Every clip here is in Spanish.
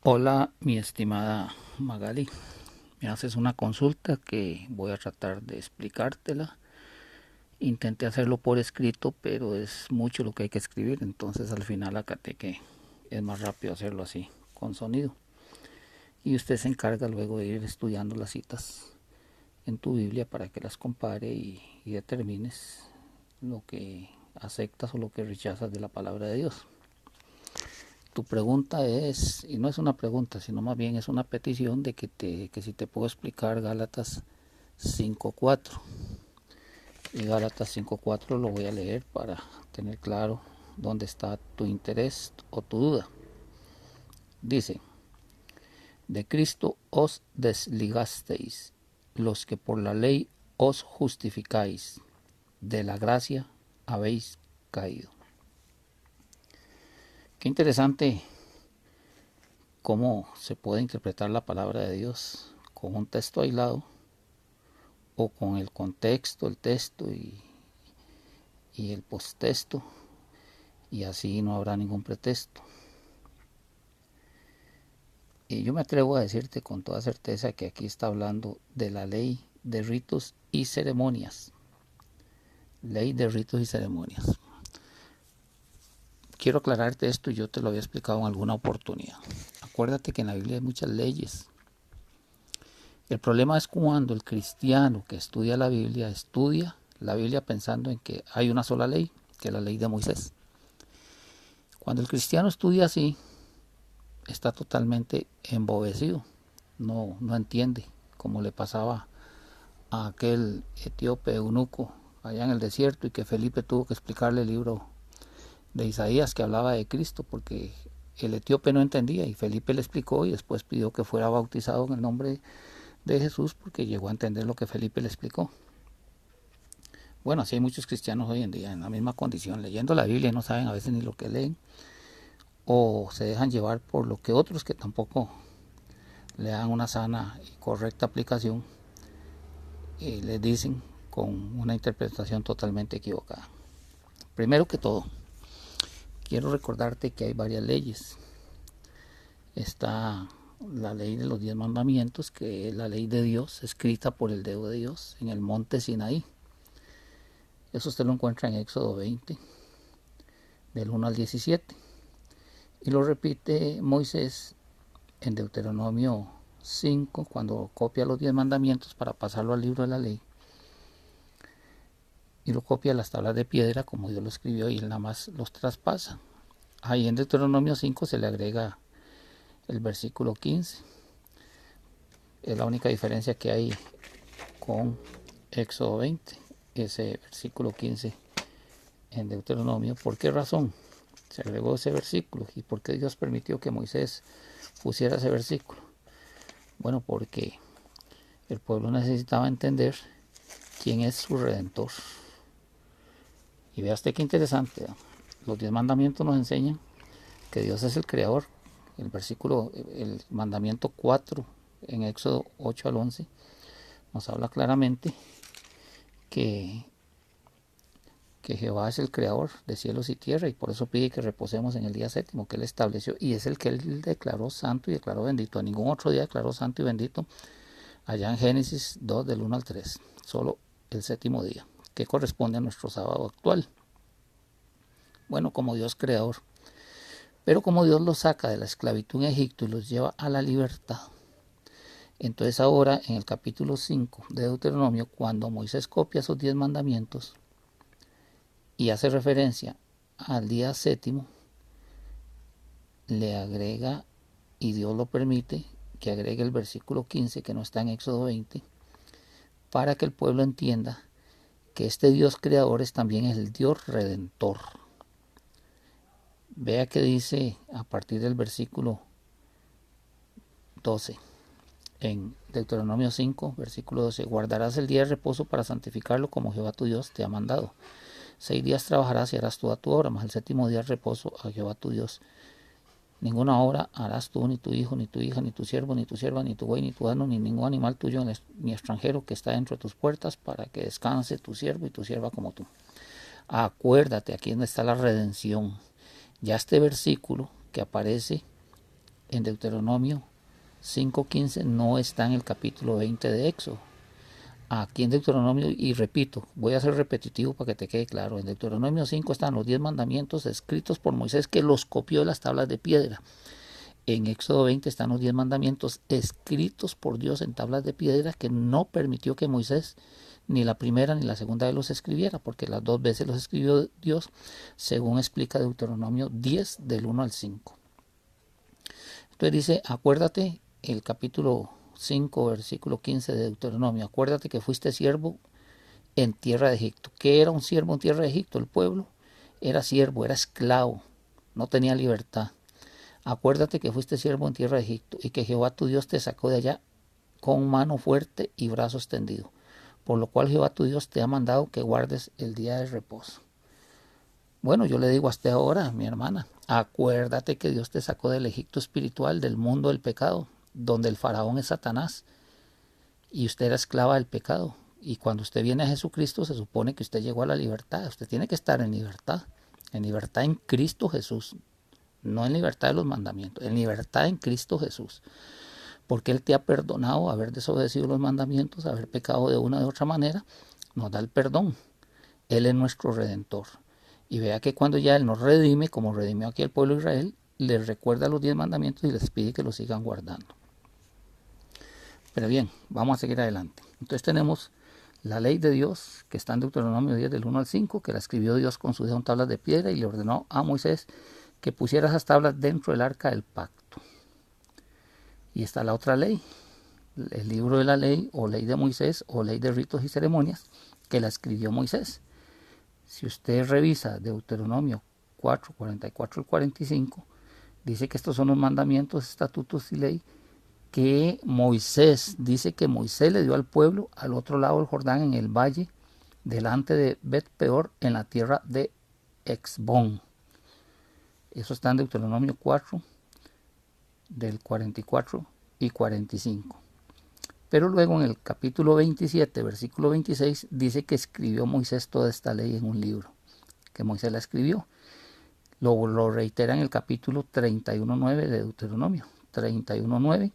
Hola, mi estimada Magali. Me haces una consulta que voy a tratar de explicártela. Intenté hacerlo por escrito, pero es mucho lo que hay que escribir, entonces al final acaté que es más rápido hacerlo así, con sonido. Y usted se encarga luego de ir estudiando las citas en tu Biblia para que las compare y determines lo que aceptas o lo que rechazas de la palabra de Dios. Tu pregunta es, y no es una pregunta, sino más bien es una petición de que si te puedo explicar Gálatas 5.4. Y Gálatas 5.4 lo voy a leer para tener claro dónde está tu interés o tu duda. Dice, de Cristo os desligasteis, los que por la ley os justificáis, de la gracia habéis caído. Qué interesante cómo se puede interpretar la palabra de Dios con un texto aislado o con el contexto, el texto y el posttexto, y así no habrá ningún pretexto. Y yo me atrevo a decirte con toda certeza que aquí está hablando de la ley de ritos y ceremonias. Ley de ritos y ceremonias. Quiero aclararte esto y yo te lo había explicado en alguna oportunidad. Acuérdate que en la Biblia hay muchas leyes. El problema es cuando el cristiano que estudia la Biblia pensando en que hay una sola ley, que es la ley de Moisés. Cuando el cristiano estudia así, está totalmente embobecido, no entiende, como le pasaba a aquel etíope eunuco allá en el desierto y que Felipe tuvo que explicarle el libro de Isaías que hablaba de Cristo porque el etíope no entendía y Felipe le explicó y después pidió que fuera bautizado en el nombre de Jesús porque llegó a entender lo que Felipe le explicó. Bueno, así hay muchos cristianos hoy en día en la misma condición, leyendo la Biblia y no saben a veces ni lo que leen o se dejan llevar por lo que otros que tampoco le dan una sana y correcta aplicación y les dicen con una interpretación totalmente equivocada. Primero que todo, quiero recordarte que hay varias leyes. Está la ley de los 10 mandamientos, que es la ley de Dios, escrita por el dedo de Dios en el monte Sinaí. Eso usted lo encuentra en Éxodo 20, del 1 al 17. Y lo repite Moisés en Deuteronomio 5, cuando copia los 10 mandamientos para pasarlo al libro de la ley. Y lo copia a las tablas de piedra como Dios lo escribió y él nada más los traspasa. Ahí en Deuteronomio 5 se le agrega el versículo 15. Es la única diferencia que hay con Éxodo 20, ese versículo 15 en Deuteronomio. ¿Por qué razón se agregó ese versículo? ¿Y por qué Dios permitió que Moisés pusiera ese versículo? Bueno, porque el pueblo necesitaba entender quién es su redentor. Y vea usted qué interesante. Los 10 mandamientos nos enseñan que Dios es el creador. El mandamiento 4 en Éxodo 8 al 11 nos habla claramente que, que Jehová es el creador de cielos y tierra y por eso pide que reposemos en el día séptimo que él estableció y es el que él declaró santo y declaró bendito. A ningún otro día declaró santo y bendito allá en Génesis 2 del 1 al 3, solo el séptimo día, que corresponde a nuestro sábado actual. Bueno, como Dios creador, pero como Dios los saca de la esclavitud en Egipto y los lleva a la libertad, entonces ahora en el capítulo 5 de Deuteronomio, cuando Moisés copia esos 10 mandamientos y hace referencia al día séptimo, le agrega, y Dios lo permite, que agregue el versículo 15 que no está en Éxodo 20, para que el pueblo entienda que este Dios creador es también el Dios redentor. Vea que dice a partir del versículo 12 en Deuteronomio 5, versículo 12, guardarás el día de reposo para santificarlo como Jehová tu Dios te ha mandado. 6 días trabajarás y harás toda tu obra, mas el séptimo día de reposo a Jehová tu Dios. Ninguna obra harás tú, ni tu hijo, ni tu hija, ni tu siervo, ni tu sierva, ni tu buey, ni tu asno, ni ningún animal tuyo, ni extranjero que está dentro de tus puertas, para que descanse tu siervo y tu sierva como tú. Acuérdate, aquí donde está la redención. Ya este versículo que aparece en Deuteronomio 5:15 no está en el capítulo 20 de Éxodo. Aquí en Deuteronomio, y repito, voy a ser repetitivo para que te quede claro, en Deuteronomio 5 están los 10 mandamientos escritos por Moisés, que los copió de las tablas de piedra. En Éxodo 20 están los 10 mandamientos escritos por Dios en tablas de piedra, que no permitió que Moisés ni la primera ni la segunda vez los escribiera, porque las 2 veces los escribió Dios, según explica Deuteronomio 10 del 1 al 5. Entonces dice, acuérdate, el capítulo 5, versículo 15 de Deuteronomio, acuérdate que fuiste siervo en tierra de Egipto. ¿Qué era un siervo en tierra de Egipto? El pueblo era siervo, era esclavo, no tenía libertad. Acuérdate que fuiste siervo en tierra de Egipto y que Jehová tu Dios te sacó de allá con mano fuerte y brazo extendido, por lo cual Jehová tu Dios te ha mandado que guardes el día de reposo. Bueno, yo le digo hasta ahora, mi hermana, acuérdate que Dios te sacó del Egipto espiritual, del mundo del pecado, donde el faraón es Satanás y usted era esclava del pecado. Y cuando usted viene a Jesucristo se supone que usted llegó a la libertad. Usted tiene que estar en libertad en Cristo Jesús, no en libertad de los mandamientos, en libertad en Cristo Jesús. Porque Él te ha perdonado haber desobedecido los mandamientos, haber pecado de una u otra manera, nos da el perdón. Él es nuestro Redentor. Y vea que cuando ya Él nos redime, como redimió aquí al pueblo de Israel, les recuerda los 10 mandamientos y les pide que los sigan guardando. Pero bien, vamos a seguir adelante. Entonces tenemos la ley de Dios, que está en Deuteronomio 10 del 1 al 5, que la escribió Dios con sus dedos en tablas de piedra y le ordenó a Moisés que pusiera esas tablas dentro del arca del pacto. Y está la otra ley, el libro de la ley, o ley de Moisés, o ley de ritos y ceremonias, que la escribió Moisés. Si usted revisa Deuteronomio 4, 44 y 45, dice que estos son los mandamientos, estatutos y ley que Moisés, dice que Moisés le dio al pueblo al otro lado del Jordán, en el valle, delante de Bet-peor, en la tierra de Exbón. Eso está en Deuteronomio 4, del 44 y 45. Pero luego en el capítulo 27, versículo 26, dice que escribió Moisés toda esta ley en un libro, que Moisés la escribió. Lo reitera en el capítulo 31.9 de Deuteronomio, 31.9.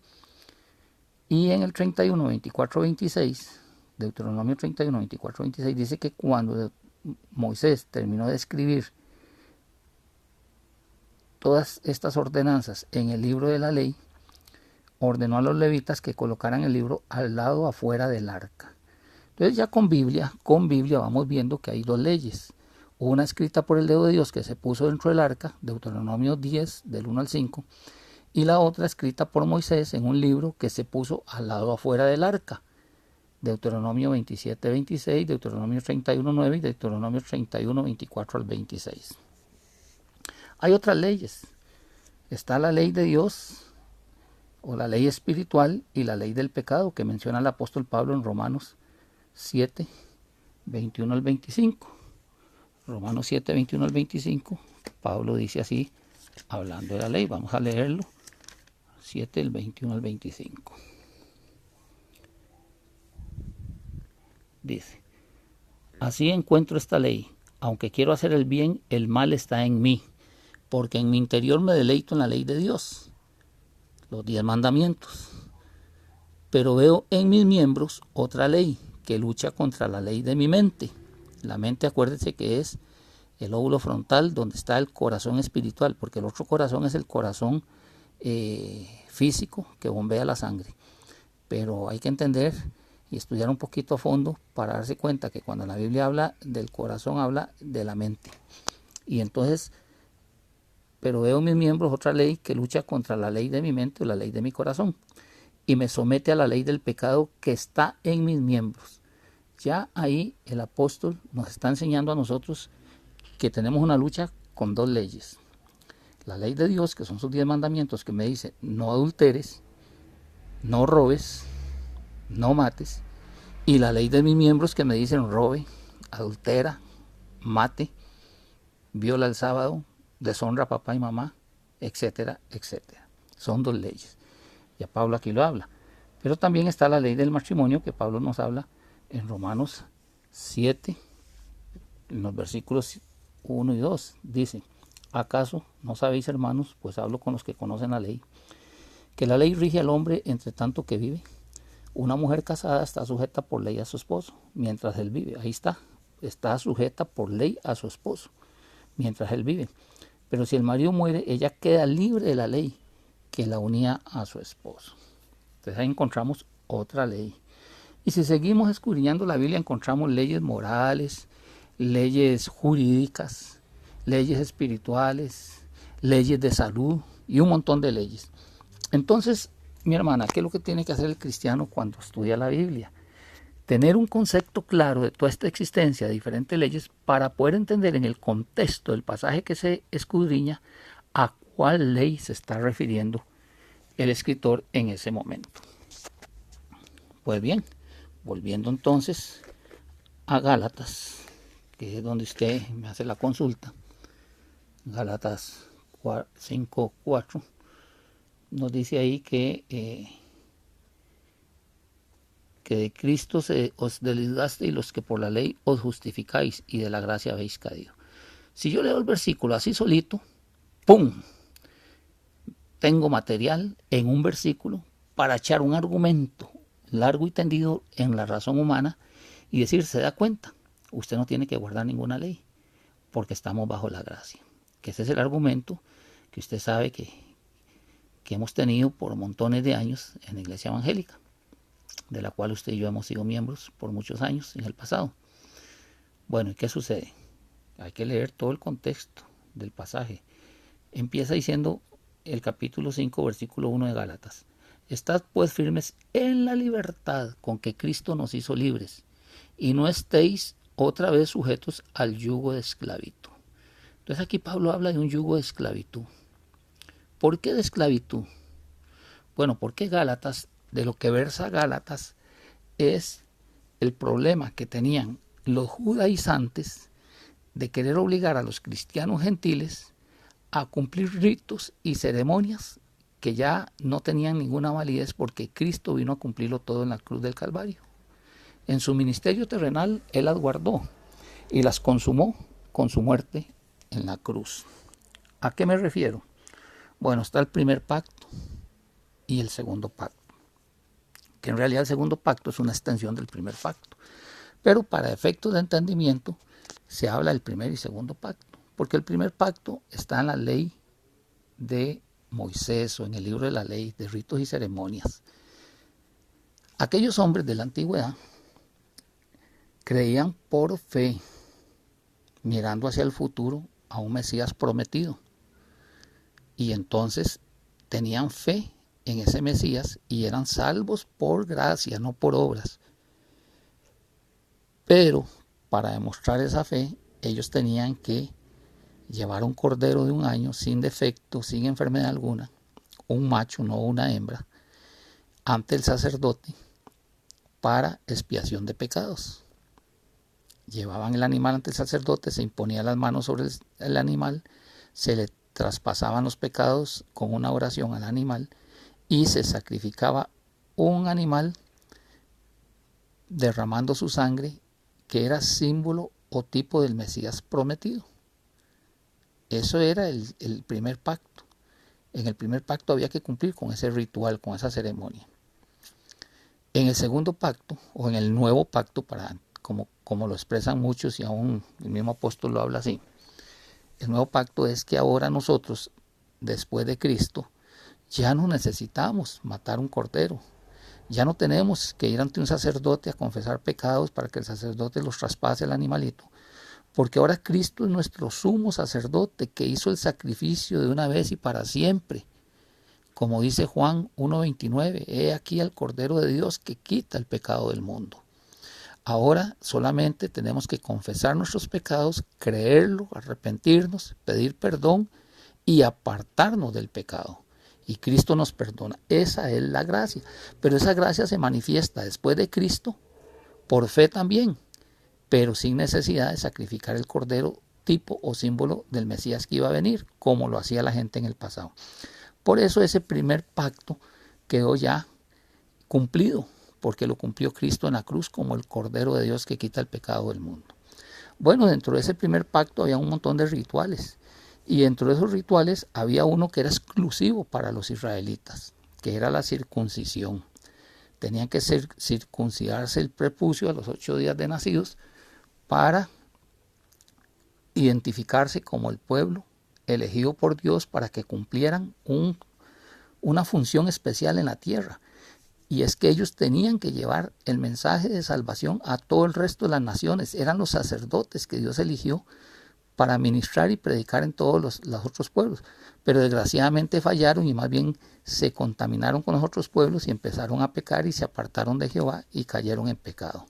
Y en el 31, 24, 26, Deuteronomio 31, 24, 26, dice que cuando Moisés terminó de escribir todas estas ordenanzas en el libro de la ley, ordenó a los levitas que colocaran el libro al lado afuera del arca. Entonces ya con Biblia vamos viendo que hay 2 leyes. Una escrita por el dedo de Dios que se puso dentro del arca, Deuteronomio 10, del 1 al 5, y la otra escrita por Moisés en un libro que se puso al lado afuera del arca, Deuteronomio 27, 26, Deuteronomio 31, 9 y Deuteronomio 31, 24 al 26. Hay otras leyes. Está la ley de Dios, o la ley espiritual, y la ley del pecado, que menciona el apóstol Pablo en Romanos 7, 21 al 25. Romanos 7, 21 al 25, Pablo dice así, hablando de la ley. Vamos a leerlo. 7, el 21 al 25. Dice, así encuentro esta ley, aunque quiero hacer el bien, el mal está en mí, porque en mi interior me deleito en la ley de Dios, los 10 mandamientos. Pero veo en mis miembros otra ley que lucha contra la ley de mi mente. La mente, acuérdense que es el óvulo frontal donde está el corazón espiritual, porque el otro corazón es el corazón físico que bombea la sangre. Pero hay que entender y estudiar un poquito a fondo para darse cuenta que cuando la Biblia habla del corazón, habla de la mente. Y entonces, pero veo en mis miembros otra ley que lucha contra la ley de mi mente o la ley de mi corazón, y me somete a la ley del pecado que está en mis miembros. Ya ahí el apóstol nos está enseñando a nosotros que tenemos una lucha con 2 leyes. La ley de Dios, que son sus 10 mandamientos, que me dice no adulteres, no robes, no mates. Y la ley de mis miembros, que me dicen robe, adultera, mate, viola el sábado, deshonra a papá y mamá, etcétera, etcétera. Son 2 leyes. Ya Pablo aquí lo habla. Pero también está la ley del matrimonio, que Pablo nos habla en Romanos 7, en los versículos 1 y 2. Dice, ¿acaso no sabéis, hermanos? Pues hablo con los que conocen la ley, que la ley rige al hombre entre tanto que vive. Una mujer casada está sujeta por ley a su esposo mientras él vive. Ahí está sujeta por ley a su esposo mientras él vive. Pero si el marido muere, ella queda libre de la ley que la unía a su esposo. Entonces ahí encontramos otra ley. Y si seguimos escudriñando la Biblia, encontramos leyes morales, leyes jurídicas, leyes espirituales, leyes de salud y un montón de leyes. Entonces, mi hermana, ¿qué es lo que tiene que hacer el cristiano cuando estudia la Biblia? Tener un concepto claro de toda esta existencia de diferentes leyes para poder entender en el contexto del pasaje que se escudriña a cuál ley se está refiriendo el escritor en ese momento. Pues bien, volviendo entonces a Gálatas, que es donde usted me hace la consulta, Gálatas 5:4, nos dice ahí que de Cristo os desligaste y los que por la ley os justificáis y de la gracia habéis caído. Si yo leo el versículo así solito, ¡pum!, tengo material en un versículo para echar un argumento largo y tendido en la razón humana y decir, se da cuenta, usted no tiene que guardar ninguna ley porque estamos bajo la gracia. Que ese es el argumento que usted sabe que hemos tenido por montones de años en la iglesia evangélica, de la cual usted y yo hemos sido miembros por muchos años en el pasado. Bueno, ¿y qué sucede? Hay que leer todo el contexto del pasaje. Empieza diciendo el capítulo 5, versículo 1 de Gálatas. Estad pues firmes en la libertad con que Cristo nos hizo libres, y no estéis otra vez sujetos al yugo de esclavitud. Entonces aquí Pablo habla de un yugo de esclavitud. ¿Por qué de esclavitud? Bueno, porque Gálatas, de lo que versa Gálatas, es el problema que tenían los judaizantes de querer obligar a los cristianos gentiles a cumplir ritos y ceremonias que ya no tenían ninguna validez porque Cristo vino a cumplirlo todo en la cruz del Calvario. En su ministerio terrenal Él las guardó y las consumó con su muerte en la cruz. ¿A qué me refiero? Bueno, está el primer pacto y el segundo pacto, que en realidad el segundo pacto es una extensión del primer pacto, pero para efectos de entendimiento se habla del primer y segundo pacto, porque el primer pacto está en la ley de Moisés o en el libro de la ley de ritos y ceremonias. Aquellos hombres de la antigüedad creían por fe, mirando hacia el futuro, a un Mesías prometido, y entonces tenían fe en ese Mesías y eran salvos por gracia, no por obras. Pero para demostrar esa fe, ellos tenían que llevar un cordero de 1 año sin defecto, sin enfermedad alguna, un macho, no una hembra, ante el sacerdote para expiación de pecados. Llevaban el animal ante el sacerdote, se imponían las manos sobre el animal, se le traspasaban los pecados con una oración al animal y se sacrificaba un animal derramando su sangre, que era símbolo o tipo del Mesías prometido. Eso era el primer pacto. En el primer pacto había que cumplir con ese ritual, con esa ceremonia. En el segundo pacto, o en el nuevo pacto, como lo expresan muchos y aún el mismo apóstol lo habla así, el nuevo pacto es que ahora nosotros, después de Cristo, ya no necesitamos matar un cordero. Ya no tenemos que ir ante un sacerdote a confesar pecados para que el sacerdote los traspase al animalito. Porque ahora Cristo es nuestro sumo sacerdote que hizo el sacrificio de una vez y para siempre. Como dice Juan 1:29, he aquí al Cordero de Dios que quita el pecado del mundo. Ahora solamente tenemos que confesar nuestros pecados, creerlo, arrepentirnos, pedir perdón y apartarnos del pecado. Y Cristo nos perdona. Esa es la gracia. Pero esa gracia se manifiesta después de Cristo por fe también, pero sin necesidad de sacrificar el cordero tipo o símbolo del Mesías que iba a venir, como lo hacía la gente en el pasado. Por eso ese primer pacto quedó ya cumplido, porque lo cumplió Cristo en la cruz como el Cordero de Dios que quita el pecado del mundo. Bueno, dentro de ese primer pacto había un montón de rituales, y dentro de esos rituales había uno que era exclusivo para los israelitas, que era la circuncisión. Tenían que circuncidarse el prepucio a los 8 días de nacidos para identificarse como el pueblo elegido por Dios para que cumplieran una función especial en la tierra. Y es que ellos tenían que llevar el mensaje de salvación a todo el resto de las naciones. Eran los sacerdotes que Dios eligió para ministrar y predicar en todos los otros pueblos. Pero desgraciadamente fallaron y más bien se contaminaron con los otros pueblos y empezaron a pecar y se apartaron de Jehová y cayeron en pecado.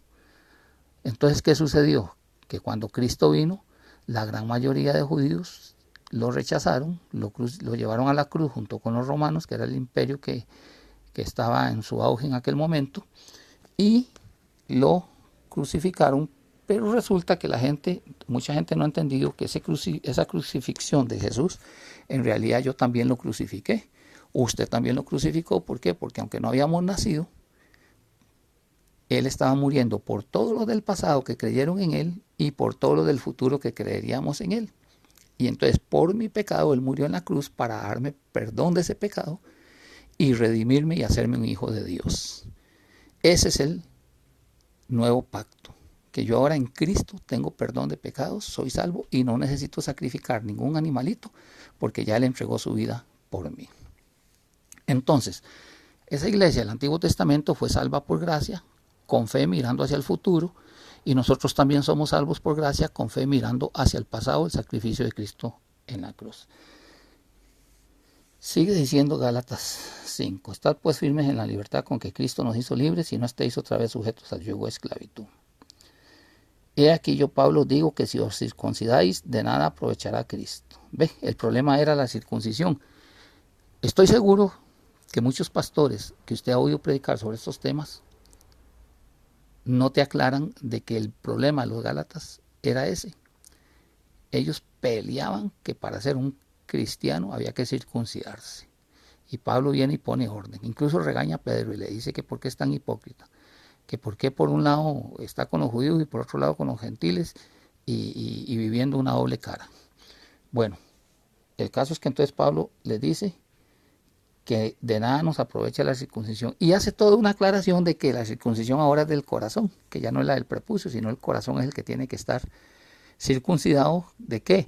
Entonces, ¿qué sucedió? Que cuando Cristo vino, la gran mayoría de judíos lo rechazaron, lo llevaron a la cruz junto con los romanos, que era el imperio que estaba en su auge en aquel momento, y lo crucificaron. Pero resulta que mucha gente no ha entendido que esa crucifixión de Jesús, en realidad yo también lo crucifiqué. Usted también lo crucificó. ¿Por qué? Porque aunque no habíamos nacido, Él estaba muriendo por todo lo del pasado que creyeron en Él y por todo lo del futuro que creeríamos en Él. Y entonces por mi pecado Él murió en la cruz para darme perdón de ese pecado y redimirme y hacerme un hijo de Dios. Ese es el nuevo pacto, que yo ahora en Cristo tengo perdón de pecados, soy salvo y no necesito sacrificar ningún animalito porque ya Él entregó su vida por mí. Entonces, esa iglesia del Antiguo Testamento fue salva por gracia, con fe mirando hacia el futuro, y nosotros también somos salvos por gracia, con fe mirando hacia el pasado, el sacrificio de Cristo en la cruz. Sigue diciendo Gálatas 5, estad pues firmes en la libertad con que Cristo nos hizo libres y no estéis otra vez sujetos al yugo de esclavitud. He aquí yo, Pablo, digo que si os circuncidáis, de nada aprovechará Cristo. Ve, el problema era la circuncisión. Estoy seguro que muchos pastores que usted ha oído predicar sobre estos temas no te aclaran de que el problema de los Gálatas era ese. Ellos peleaban que para ser un cristiano había que circuncidarse. Y Pablo viene y pone orden. Incluso regaña a Pedro y le dice que por qué es tan hipócrita. Que por qué por un lado está con los judíos y por otro lado con los gentiles y viviendo una doble cara. Bueno, el caso es que entonces Pablo les dice que de nada nos aprovecha la circuncisión y hace toda una aclaración de que la circuncisión ahora es del corazón, que ya no es la del prepucio, sino el corazón es el que tiene que estar circuncidado. ¿De qué?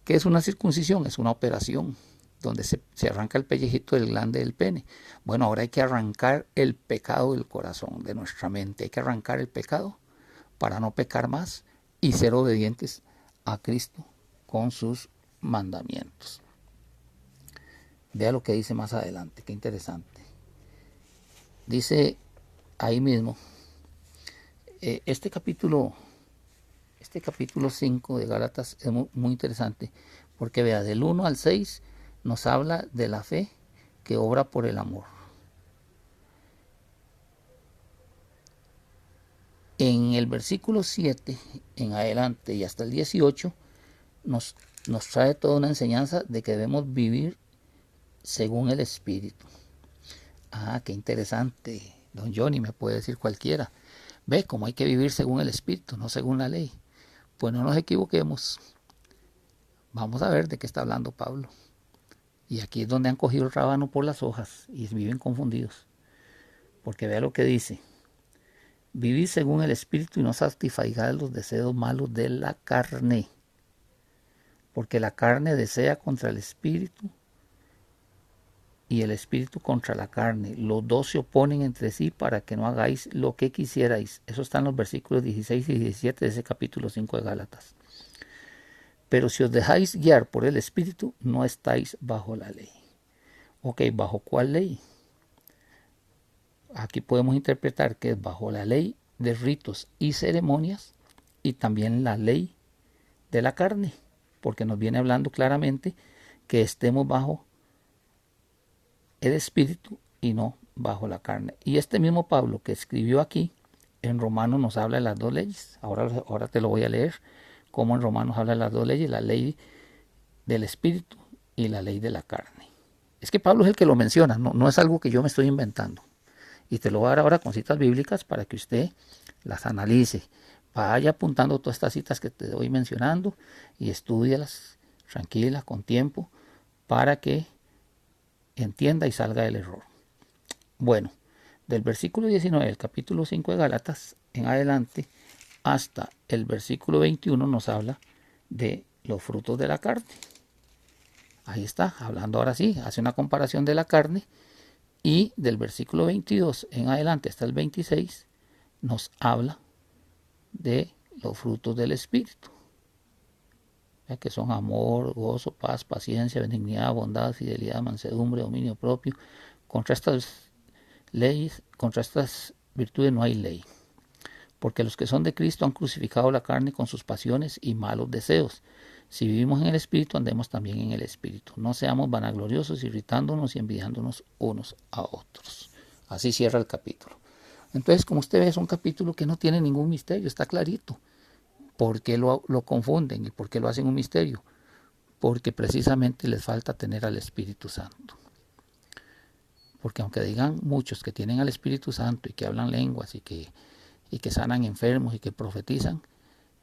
¿Qué es una circuncisión? Es una operación donde se arranca el pellejito del glande del pene. Bueno, ahora hay que arrancar el pecado del corazón, de nuestra mente. Hay que arrancar el pecado para no pecar más y ser obedientes a Cristo con sus mandamientos. Vea lo que dice más adelante, qué interesante. Dice ahí mismo, este capítulo 5 de Gálatas es muy interesante, porque vea, del 1 al 6 nos habla de la fe que obra por el amor. En el versículo 7 en adelante y hasta el 18 nos trae toda una enseñanza de que debemos vivir según el Espíritu. Ah, qué interesante. Don Johnny, me puede decir cualquiera. Ve cómo hay que vivir según el Espíritu, no según la ley. Pues no nos equivoquemos. Vamos a ver de qué está hablando Pablo. Y aquí es donde han cogido el rábano por las hojas y viven confundidos. Porque vea lo que dice. Vivid según el Espíritu y no satisfagáis los deseos malos de la carne. Porque la carne desea contra el Espíritu y el Espíritu contra la carne. Los dos se oponen entre sí para que no hagáis lo que quisierais. Eso está en los versículos 16 y 17 de ese capítulo 5 de Gálatas. Pero si os dejáis guiar por el Espíritu, no estáis bajo la ley. Ok, ¿bajo cuál ley? Aquí podemos interpretar que es bajo la ley de ritos y ceremonias y también la ley de la carne, porque nos viene hablando claramente que estemos bajo el Espíritu y no bajo la carne. Y este mismo Pablo que escribió aquí, en Romanos nos habla de las dos leyes. Ahora te lo voy a leer, como en Romanos habla de las dos leyes, la ley del Espíritu y la ley de la carne. Es que Pablo es el que lo menciona, no es algo que yo me estoy inventando. Y te lo voy a dar ahora con citas bíblicas para que usted las analice. Vaya apuntando todas estas citas que te voy mencionando y estúdialas tranquila, con tiempo, para que entienda y salga del error. Bueno, del versículo 19 del capítulo 5 de Gálatas en adelante hasta el versículo 21 nos habla de los frutos de la carne. Ahí está, hablando ahora sí, hace una comparación de la carne, y del versículo 22 en adelante hasta el 26 nos habla de los frutos del Espíritu, que son amor, gozo, paz, paciencia, benignidad, bondad, fidelidad, mansedumbre, dominio propio. Contra estas leyes, contra estas virtudes no hay ley. Porque los que son de Cristo han crucificado la carne con sus pasiones y malos deseos. Si vivimos en el Espíritu, andemos también en el Espíritu. No seamos vanagloriosos, irritándonos y envidiándonos unos a otros. Así cierra el capítulo. Entonces, como usted ve, es un capítulo que no tiene ningún misterio, está clarito. ¿Por qué lo confunden y por qué lo hacen un misterio? Porque precisamente les falta tener al Espíritu Santo. Porque aunque digan muchos que tienen al Espíritu Santo y que hablan lenguas y que sanan enfermos y que profetizan,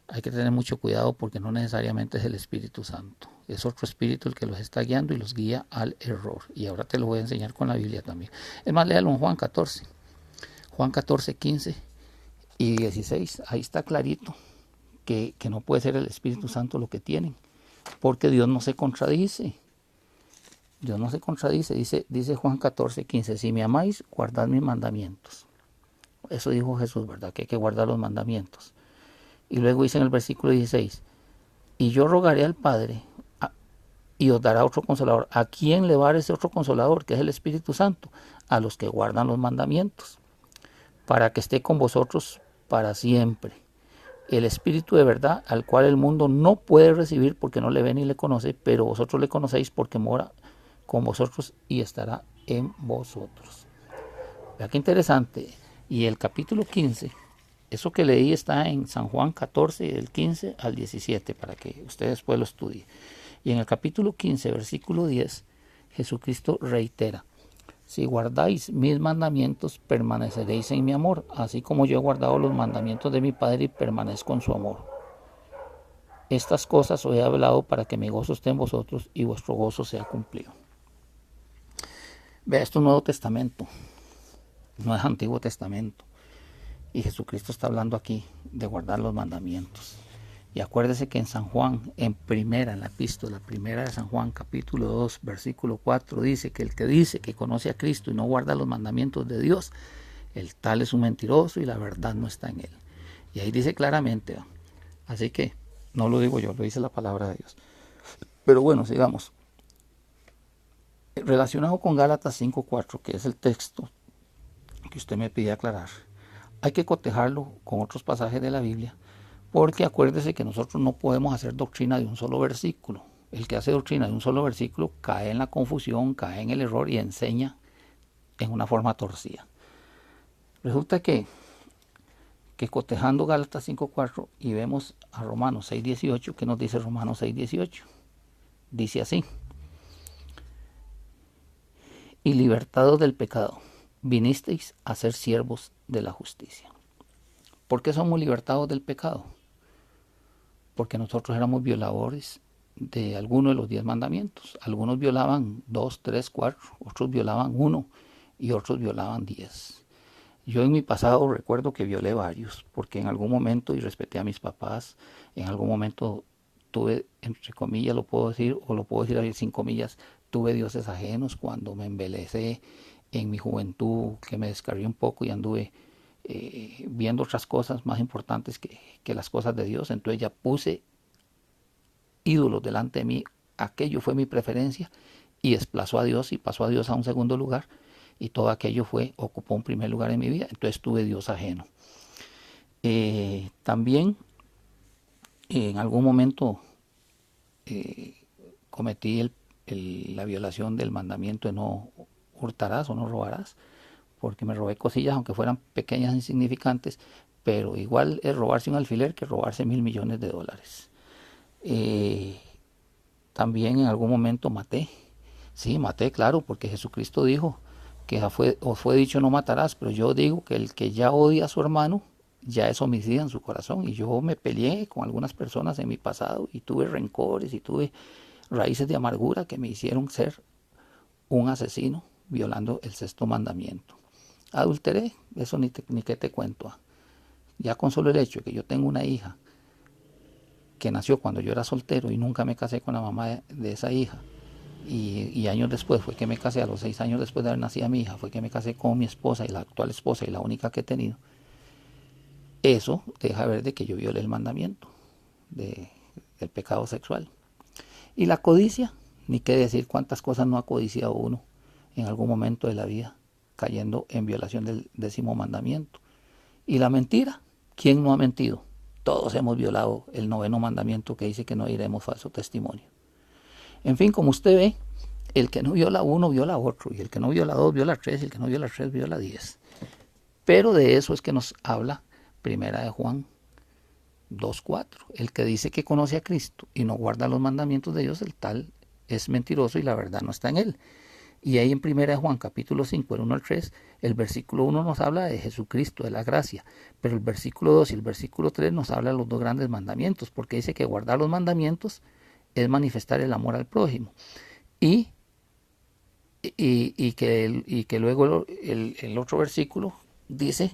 hay que tener mucho cuidado porque no necesariamente es el Espíritu Santo. Es otro espíritu el que los está guiando y los guía al error. Y ahora te lo voy a enseñar con la Biblia también. Es más, léalo en Juan 14. Juan 14, 15 y 16. Ahí está clarito que no puede ser el Espíritu Santo lo que tienen. Porque Dios no se contradice. Dios no se contradice. Dice Juan 14, 15. Si me amáis, guardad mis mandamientos. Eso dijo Jesús, ¿verdad? Que hay que guardar los mandamientos. Y luego dice en el versículo 16, y yo rogaré al Padre y os dará otro consolador. ¿A quién le va a dar ese otro consolador, que es el Espíritu Santo? A los que guardan los mandamientos, para que esté con vosotros para siempre. El Espíritu de verdad, al cual el mundo no puede recibir porque no le ve ni le conoce, pero vosotros le conocéis porque mora con vosotros y estará en vosotros. Vea qué interesante. Y el capítulo 15, eso que leí está en San Juan 14, del 15 al 17, para que usted después lo estudie. Y en el capítulo 15, versículo 10, Jesucristo reitera, si guardáis mis mandamientos, permaneceréis en mi amor, así como yo he guardado los mandamientos de mi Padre y permanezco en su amor. Estas cosas os he hablado para que mi gozo esté en vosotros y vuestro gozo sea cumplido. Vea, esto es Nuevo Testamento, no es Antiguo Testamento. Y Jesucristo está hablando aquí de guardar los mandamientos. Y acuérdese que en San Juan, en la epístola primera de San Juan, capítulo 2, versículo 4, dice que el que dice que conoce a Cristo y no guarda los mandamientos de Dios, el tal es un mentiroso y la verdad no está en él. Y ahí dice claramente, así que no lo digo yo, lo dice la palabra de Dios. Pero bueno, sigamos. Relacionado con Gálatas 5:4, que es el texto que usted me pide aclarar, hay que cotejarlo con otros pasajes de la Biblia, porque acuérdese que nosotros no podemos hacer doctrina de un solo versículo. El que hace doctrina de un solo versículo cae en la confusión, cae en el error y enseña en una forma torcida. Resulta que cotejando Gálatas 5:4 y vemos a Romanos 6:18, ¿qué nos dice Romanos 6:18? Dice así: y libertados del pecado, vinisteis a ser siervos de la justicia. ¿Por qué somos libertados del pecado? Porque nosotros éramos violadores de alguno de los 10 mandamientos. Algunos violaban 2, 3, 4, otros violaban 1 y otros violaban 10. Yo en mi pasado recuerdo que violé varios, porque en algún momento irrespeté a mis papás, en algún momento tuve, entre comillas lo puedo decir, o lo puedo decir ahí sin comillas, tuve dioses ajenos cuando me embelecé en mi juventud, que me descargué un poco y anduve viendo otras cosas más importantes que las cosas de Dios. Entonces ya puse ídolos delante de mí, aquello fue mi preferencia y desplazó a Dios y pasó a Dios a un segundo lugar, y todo aquello ocupó un primer lugar en mi vida. Entonces tuve Dios ajeno. También en algún momento cometí la violación del mandamiento de no hurtarás o no robarás, porque me robé cosillas, aunque fueran pequeñas e insignificantes, pero igual es robarse un alfiler que robarse $1,000 millones. También en algún momento maté. Sí, maté, claro, porque Jesucristo dijo que os fue dicho no matarás, pero yo digo que el que ya odia a su hermano ya es homicida en su corazón. Y yo me peleé con algunas personas en mi pasado y tuve rencores y tuve raíces de amargura que me hicieron ser un asesino violando el 6.º mandamiento. Adulteré, eso ni qué te cuento. Ya con solo el hecho de que yo tengo una hija que nació cuando yo era soltero y nunca me casé con la mamá de esa hija, y años después fue que me casé, a los 6 años después de haber nacido mi hija, fue que me casé con mi esposa, y la actual esposa y la única que he tenido. Eso deja ver de que yo violé el mandamiento del pecado sexual. Y la codicia, ni qué decir cuántas cosas no ha codiciado uno en algún momento de la vida, cayendo en violación del 10º mandamiento. Y la mentira, ¿quién no ha mentido? Todos hemos violado el 9º mandamiento, que dice que no diremos falso testimonio. En fin, como usted ve, el que no viola uno viola otro, y el que no viola dos viola tres, y el que no viola tres viola 10. Pero de eso es que nos habla Primera de Juan 2:4. El que dice que conoce a Cristo y no guarda los mandamientos de Dios, el tal es mentiroso y la verdad no está en él. Y ahí en Primera de Juan capítulo 5, el 1 al 3, el versículo 1 nos habla de Jesucristo, de la gracia, pero el versículo 2 y el versículo 3 nos habla de los dos grandes mandamientos, porque dice que guardar los mandamientos es manifestar el amor al prójimo. Y que luego el otro versículo dice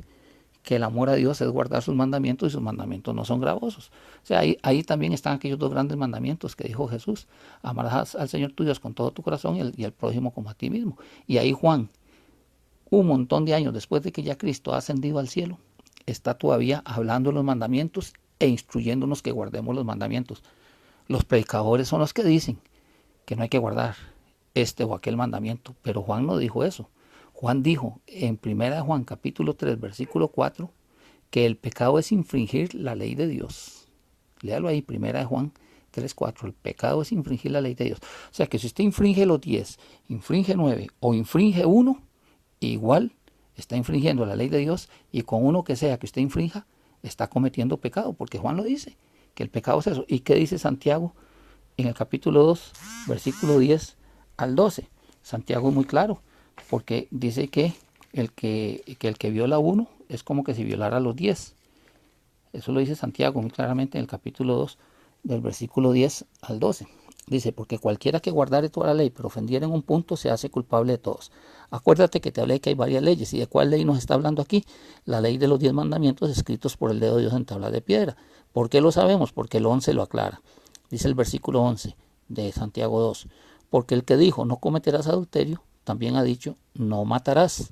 que el amor a Dios es guardar sus mandamientos, y sus mandamientos no son gravosos. O sea, ahí también están aquellos dos grandes mandamientos que dijo Jesús: amarás al Señor tu Dios con todo tu corazón y al prójimo como a ti mismo. Y ahí Juan, un montón de años después de que ya Cristo ha ascendido al cielo, está todavía hablando de los mandamientos e instruyéndonos que guardemos los mandamientos. Los predicadores son los que dicen que no hay que guardar este o aquel mandamiento, pero Juan no dijo eso. Juan dijo en 1 Juan capítulo 3 versículo 4 que el pecado es infringir la ley de Dios. Léalo ahí, 1 Juan 3:4. El pecado es infringir la ley de Dios. O sea que si usted infringe los 10, infringe 9 o infringe 1, igual está infringiendo la ley de Dios, y con uno que sea que usted infrinja, está cometiendo pecado, porque Juan lo dice, que el pecado es eso. ¿Y qué dice Santiago en el capítulo 2, versículo 10 al 12? Santiago es muy claro, porque dice que el que viola uno es como que si violara a los 10. Eso lo dice Santiago muy claramente en el capítulo 2, del versículo 10 al 12. Dice: porque cualquiera que guardare toda la ley, pero ofendiera en un punto, se hace culpable de todos. Acuérdate que te hablé que hay varias leyes. ¿Y de cuál ley nos está hablando aquí? La ley de los 10 mandamientos escritos por el dedo de Dios en tabla de piedra. ¿Por qué lo sabemos? Porque el 11 lo aclara. Dice el versículo 11 de Santiago 2: porque el que dijo no cometerás adulterio, también ha dicho no matarás.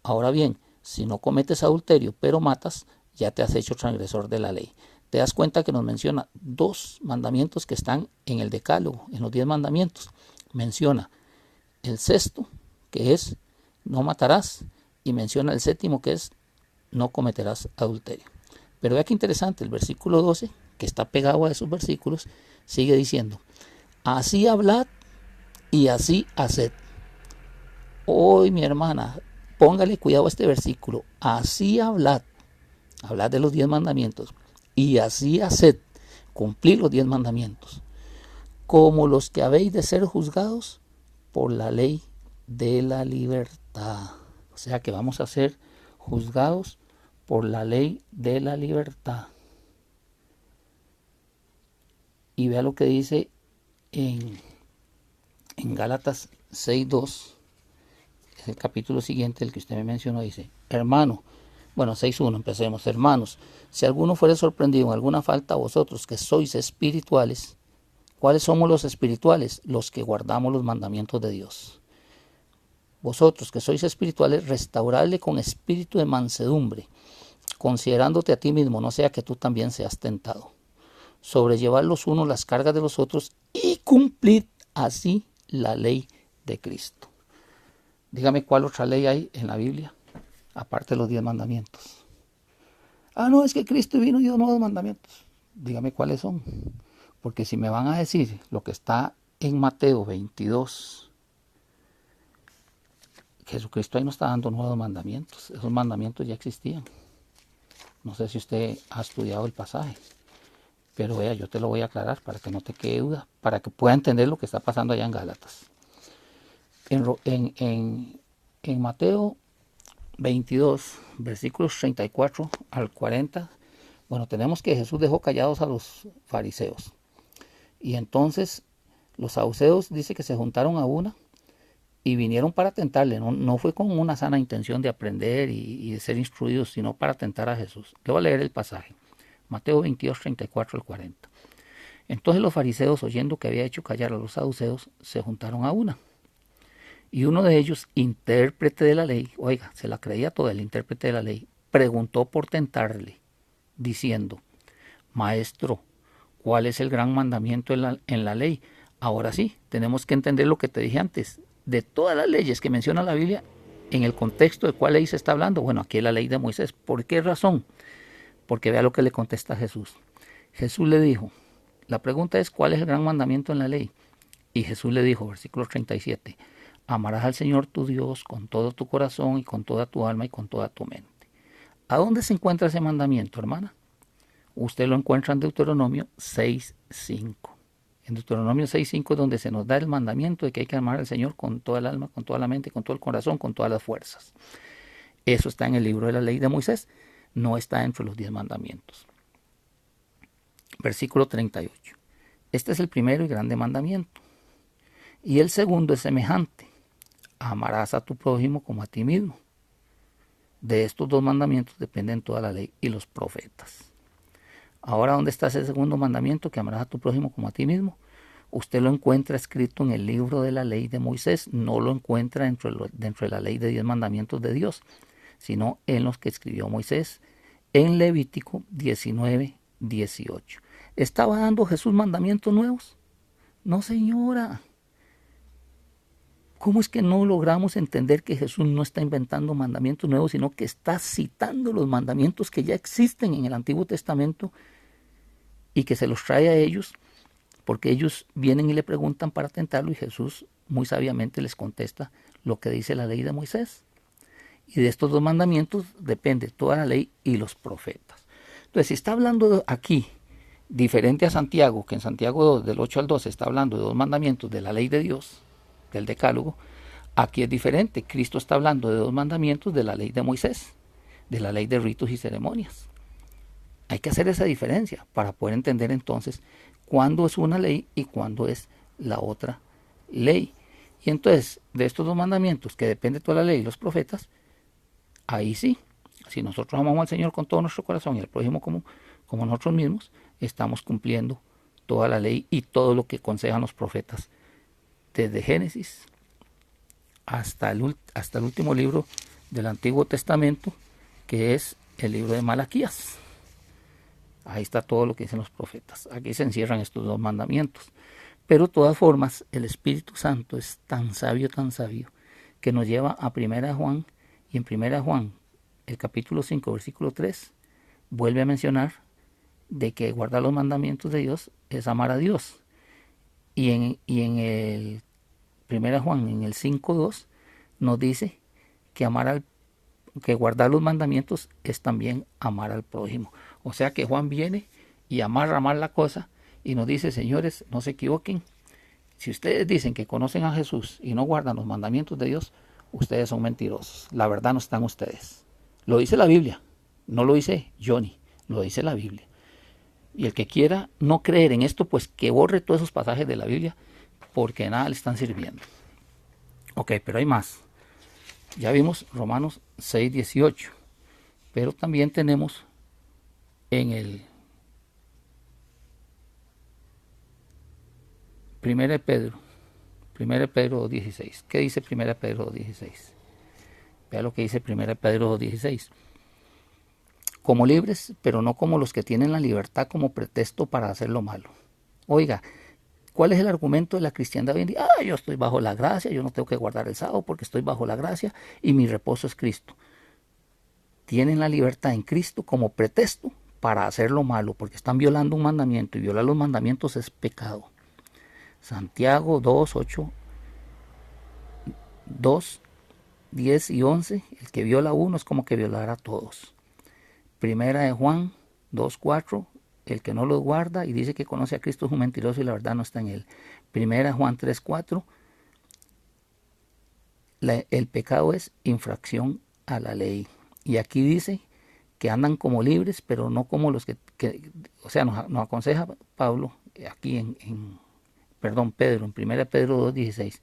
Ahora bien, si no cometes adulterio pero matas, ya te has hecho transgresor de la ley. Te das cuenta que nos menciona dos mandamientos que están en el decálogo, en los 10 mandamientos. Menciona el sexto, que es no matarás, y menciona el séptimo, que es no cometerás adulterio. Pero vea qué interesante, el versículo 12, que está pegado a esos versículos, sigue diciendo: así hablad y así haced. Hoy, mi hermana, póngale cuidado a este versículo. Así hablad de los 10 mandamientos, y así haced, cumplir los 10 mandamientos, como los que habéis de ser juzgados por la ley de la libertad. O sea que vamos a ser juzgados por la ley de la libertad. Y vea lo que dice en Gálatas 6:2, es el capítulo siguiente, el que usted me mencionó. Dice: hermano, bueno, 6:1, empecemos. Hermanos, si alguno fuere sorprendido en alguna falta, vosotros que sois espirituales, ¿cuáles somos los espirituales? Los que guardamos los mandamientos de Dios. Vosotros que sois espirituales, restauradle con espíritu de mansedumbre, considerándote a ti mismo, no sea que tú también seas tentado. Sobrellevad los unos las cargas de los otros y cumplid así la ley de Cristo. Dígame cuál otra ley hay en la Biblia, aparte de los 10 mandamientos. No, es que Cristo vino y dio nuevos mandamientos. Dígame cuáles son. Porque si me van a decir lo que está en Mateo 22, Jesucristo ahí no está dando nuevos mandamientos. Esos mandamientos ya existían. No sé si usted ha estudiado el pasaje, pero vea, yo te lo voy a aclarar para que no te quede duda, para que pueda entender lo que está pasando allá en Gálatas. En Mateo 22, versículos 34 al 40, bueno, tenemos que Jesús dejó callados a los fariseos. Y entonces los saduceos dice que se juntaron a una y vinieron para tentarle. No fue con una sana intención de aprender y de ser instruidos, sino para tentar a Jesús. Le voy a leer el pasaje. Mateo 22, 34 al 40. Entonces los fariseos, oyendo que había hecho callar a los saduceos, se juntaron a una. Y uno de ellos, intérprete de la ley, oiga, se la creía toda, el intérprete de la ley, preguntó por tentarle, diciendo: Maestro, ¿cuál es el gran mandamiento en la ley? Ahora sí, tenemos que entender lo que te dije antes. De todas las leyes que menciona la Biblia, en el contexto de cuál ley se está hablando, bueno, aquí es la ley de Moisés. ¿Por qué razón? Porque vea lo que le contesta Jesús. Jesús le dijo, la pregunta es, ¿cuál es el gran mandamiento en la ley? Y Jesús le dijo, versículo 37, amarás al Señor tu Dios con todo tu corazón y con toda tu alma y con toda tu mente. ¿A dónde se encuentra ese mandamiento, hermana? Usted lo encuentra en Deuteronomio 6.5. En Deuteronomio 6.5 es donde se nos da el mandamiento de que hay que amar al Señor con toda el alma, con toda la mente, con todo el corazón, con todas las fuerzas. Eso está en el libro de la ley de Moisés, no está entre los 10 mandamientos. Versículo 38. Este es el primero y grande mandamiento. Y el segundo es semejante. Amarás a tu prójimo como a ti mismo. De estos 2 mandamientos dependen toda la ley y los profetas. Ahora, ¿dónde está ese segundo mandamiento, que amarás a tu prójimo como a ti mismo? Usted lo encuentra escrito en el libro de la ley de Moisés, no lo encuentra dentro de la ley de 10 mandamientos de Dios, sino en los que escribió Moisés en Levítico 19:18. ¿Estaba dando Jesús mandamientos nuevos? No, señora. ¿Cómo es que no logramos entender que Jesús no está inventando mandamientos nuevos, sino que está citando los mandamientos que ya existen en el Antiguo Testamento y que se los trae a ellos, porque ellos vienen y le preguntan para tentarlo y Jesús muy sabiamente les contesta lo que dice la ley de Moisés? Y de estos 2 mandamientos depende toda la ley y los profetas. Entonces, si está hablando aquí, diferente a Santiago, que en Santiago 2, del 8 al 12, está hablando de 2 mandamientos de la ley de Dios, del decálogo, aquí es diferente. Cristo está hablando de 2 mandamientos de la ley de Moisés, de la ley de ritos y ceremonias. Hay que hacer esa diferencia para poder entender entonces cuándo es una ley y cuándo es la otra ley. Y entonces, de estos 2 mandamientos que depende toda la ley y los profetas, ahí sí, si nosotros amamos al Señor con todo nuestro corazón y al prójimo como nosotros mismos, estamos cumpliendo toda la ley y todo lo que aconsejan los profetas, desde Génesis hasta el último libro del Antiguo Testamento, que es el libro de Malaquías. Ahí está todo lo que dicen los profetas. Aquí se encierran estos 2 mandamientos. Pero de todas formas, el Espíritu Santo es tan sabio, que nos lleva a 1 Juan, y en 1 Juan, el capítulo 5, versículo 3, vuelve a mencionar de que guardar los mandamientos de Dios es amar a Dios. Y en el 1 Juan, en el 5.2, nos dice que que guardar los mandamientos es también amar al prójimo. O sea que Juan viene y amarra mal la cosa y nos dice, señores, no se equivoquen. Si ustedes dicen que conocen a Jesús y no guardan los mandamientos de Dios, ustedes son mentirosos. La verdad no están ustedes. Lo dice la Biblia, no lo dice Johnny, lo dice la Biblia. Y el que quiera no creer en esto, pues que borre todos esos pasajes de la Biblia, porque nada le están sirviendo. Ok, pero hay más. Ya vimos Romanos 6:18, pero también tenemos en el 1 Pedro 16. ¿Qué dice 1 Pedro 16? Vea lo que dice 1 Pedro 16. Como libres, pero no como los que tienen la libertad como pretexto para hacer lo malo. Oiga, ¿cuál es el argumento de la cristiandad hoy en día? Yo estoy bajo la gracia, yo no tengo que guardar el sábado porque estoy bajo la gracia y mi reposo es Cristo. Tienen la libertad en Cristo como pretexto para hacer lo malo, porque están violando un mandamiento, y violar los mandamientos es pecado. Santiago 2, 8, 2, 10 y 11, el que viola uno es como que violara a todos. Primera de Juan 2, 4, el que no los guarda y dice que conoce a Cristo es un mentiroso y la verdad no está en él. Primera Juan 3, 4, el pecado es infracción a la ley. Y aquí dice que andan como libres, pero no como los que o sea, nos aconseja Pablo aquí Pedro, en 1 Pedro 2, 16.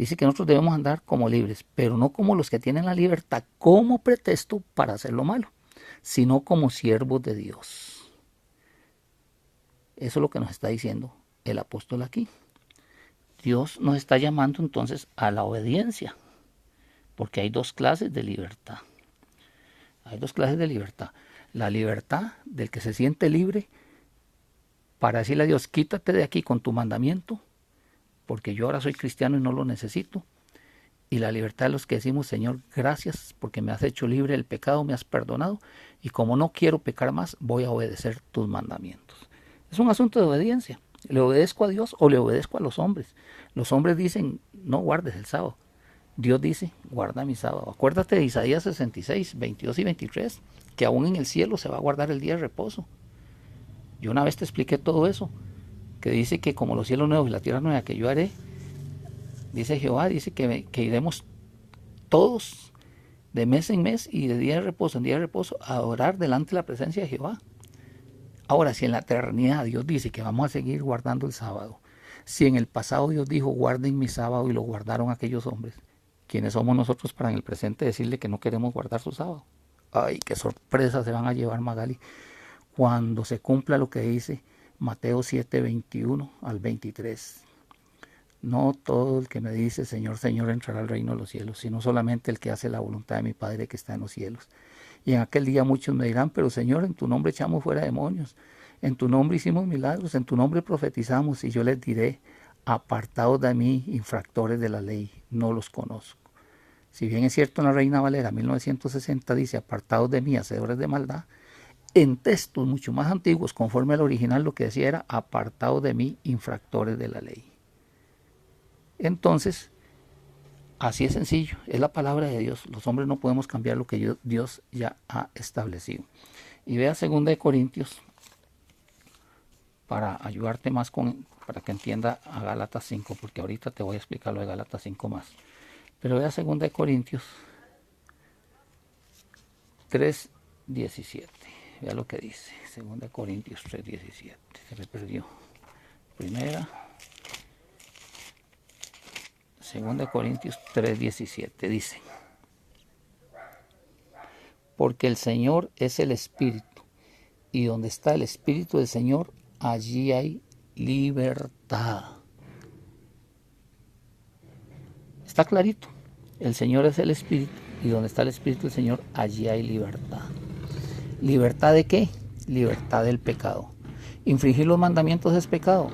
Dice que nosotros debemos andar como libres, pero no como los que tienen la libertad como pretexto para hacer lo malo, sino como siervos de Dios. Eso es lo que nos está diciendo el apóstol aquí. Dios nos está llamando entonces a la obediencia, porque hay dos clases de libertad. Hay dos clases de libertad. La libertad del que se siente libre para decirle a Dios, quítate de aquí con tu mandamiento, porque yo ahora soy cristiano y no lo necesito. Y la libertad de los que decimos, Señor, gracias porque me has hecho libre del pecado, me has perdonado, y como no quiero pecar más, voy a obedecer tus mandamientos. Es un asunto de obediencia. ¿Le obedezco a Dios o le obedezco a los hombres? Los hombres dicen, no guardes el sábado. Dios dice, guarda mi sábado. Acuérdate de Isaías 66, 22 y 23, que aún en el cielo se va a guardar el día de reposo. Yo una vez te expliqué todo eso, que dice que como los cielos nuevos y la tierra nueva que yo haré, dice Jehová, dice que iremos todos de mes en mes y de día de reposo en día de reposo a orar delante de la presencia de Jehová. Ahora, si en la eternidad Dios dice que vamos a seguir guardando el sábado, si en el pasado Dios dijo guarden mi sábado y lo guardaron aquellos hombres, ¿quiénes somos nosotros para en el presente decirle que no queremos guardar su sábado? Ay, qué sorpresa se van a llevar, Magali, cuando se cumpla lo que dice Mateo 7, 21 al 23. No todo el que me dice Señor, Señor entrará al reino de los cielos, sino solamente el que hace la voluntad de mi Padre que está en los cielos. Y en aquel día muchos me dirán, pero Señor, en tu nombre echamos fuera demonios, en tu nombre hicimos milagros, en tu nombre profetizamos, y yo les diré, apartados de mí, infractores de la ley, no los conozco. Si bien es cierto en la Reina Valera 1960 dice, apartados de mí, hacedores de maldad, en textos mucho más antiguos, conforme al original, lo que decía era, apartados de mí, infractores de la ley. Entonces, así es sencillo, es la palabra de Dios. Los hombres no podemos cambiar lo que Dios ya ha establecido. Y vea 2 Corintios, para ayudarte más para que entienda a Gálatas 5, porque ahorita te voy a explicar lo de Gálatas 5 más. Pero vea 2 Corintios 3:17. Vea lo que dice. 2 Corintios 3:17. Se me perdió. Primera. 2 Corintios 3:17 dice, porque el Señor es el Espíritu, y donde está el Espíritu del Señor, allí hay libertad. Está clarito, el Señor es el Espíritu, y donde está el Espíritu del Señor, allí hay libertad. ¿Libertad de qué? Libertad del pecado. ¿Infringir los mandamientos es pecado?